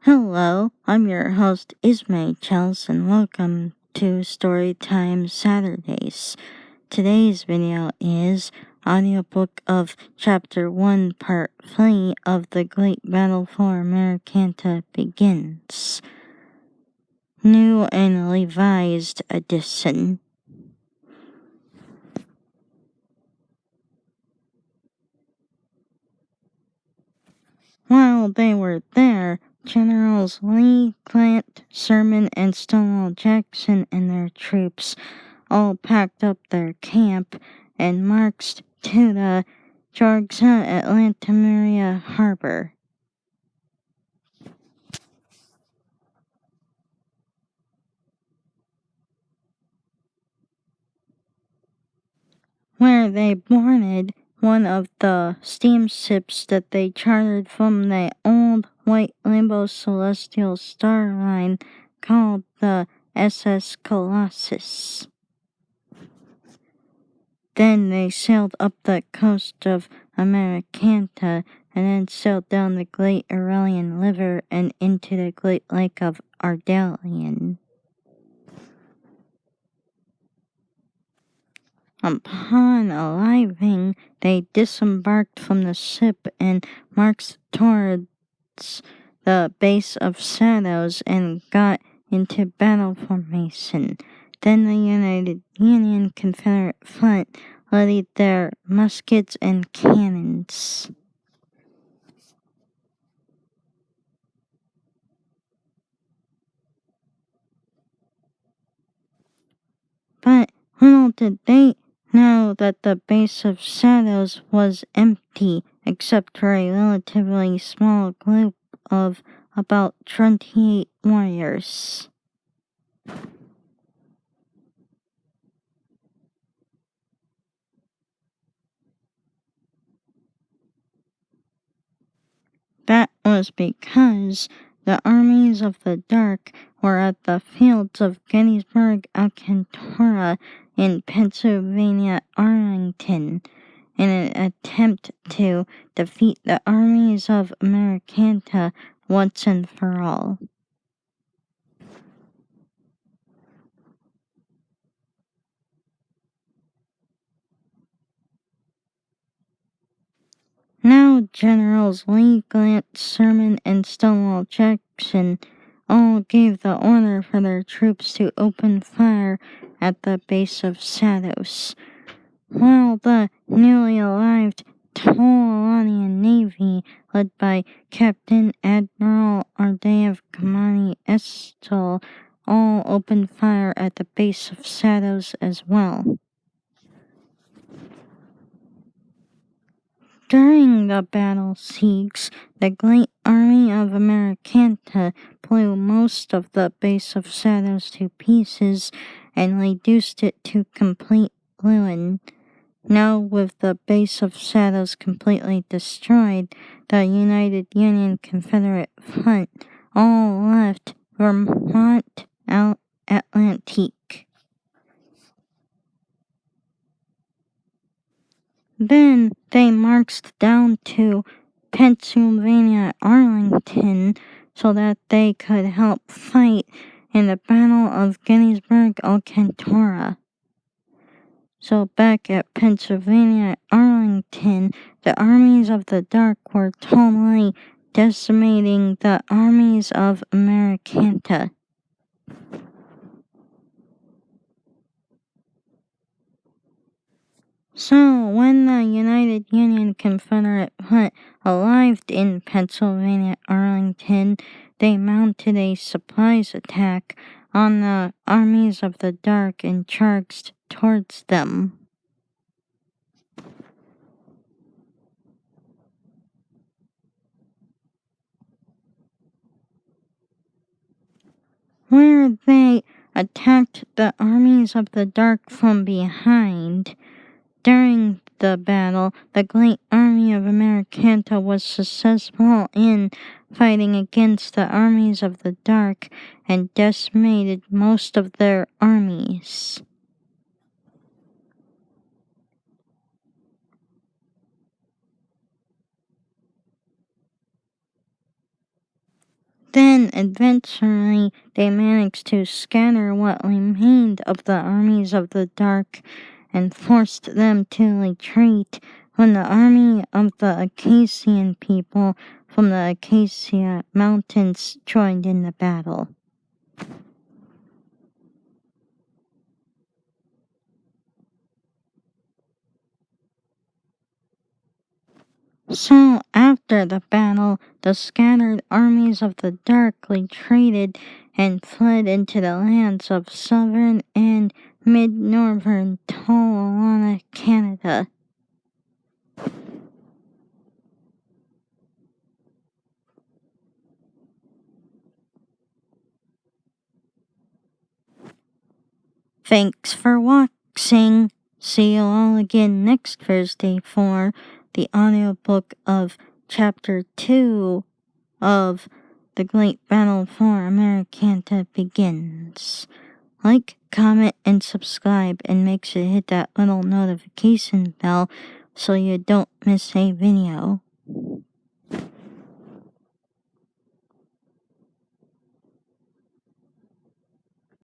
Hello, I'm your host Ismay Chels and welcome to Storytime Saturdays. Today's video is audiobook of Chapter 1 Part 3 of The Great Battle for Amarykhanta begins. New and Revised Edition. While they were there, Generals Lee, Grant, Sherman, and Stonewall Jackson and their troops all packed up their camp and marched to the Georgia Atlanta Harbor. Where they boarded one of the steamships that they chartered from the old White Rainbow Celestial Star Line called the SS Colossus. Then they sailed up the coast of Amarykhanta and then sailed down the Great Aurelian River and into the Great Lake of Ardalian. Upon arriving, they disembarked from the ship and marched towards the base of Shadows and got into battle formation. Then the United Union Confederate front readied their muskets and cannons. But little did they know that the base of Shadows was empty, except for a relatively small group of about 28 warriors. That was because the armies of the dark were at the fields of Gettysburg, Alcantora, in Pennsylvania, Arlington, in an attempt to defeat the armies of Amarykhanta once and for all. Now Generals Lee, Grant, Sherman, and Stonewall Jackson all gave the order for their troops to open fire at the base of Shadows, while the newly arrived Tolonian Navy, led by Captain Admiral Ardeyev Kamani Estel, all opened fire at the base of Shadows as well. During the battle sieges, the great army of Amarykhanta blew most of the base of Shadows to pieces and reduced it to complete ruin. Now, with the base of Shadows completely destroyed, the United Union Confederate front all left Vermont Atlantique. Then they marched down to Pennsylvania, Arlington, so that they could help fight in the Battle of Gettysburg, Alcantora. So back at Pennsylvania, Arlington, the armies of the dark were totally decimating the armies of Amarykhanta. So, when the United Union Confederate front arrived in Pennsylvania, Arlington, they mounted a surprise attack on the armies of the dark and charged towards them. Where they attacked the armies of the dark from behind. During the battle, the great army of Amarykhanta was successful in fighting against the armies of the dark and decimated most of their armies. Then Then, eventually, they managed to scatter what remained of the armies of the dark and forced them to retreat when the army of the Acacian people from the Acacia Mountains joined in the battle. So, after the battle, the scattered armies of the dark retreated and fled into the lands of southern and mid-northern Tawana, Canada. Thanks for watching. See you all again next Thursday for the audiobook of Chapter 2 of The Great Battle for Amerikhanta begins. Like, comment, and subscribe, and make sure to hit that little notification bell so you don't miss a video.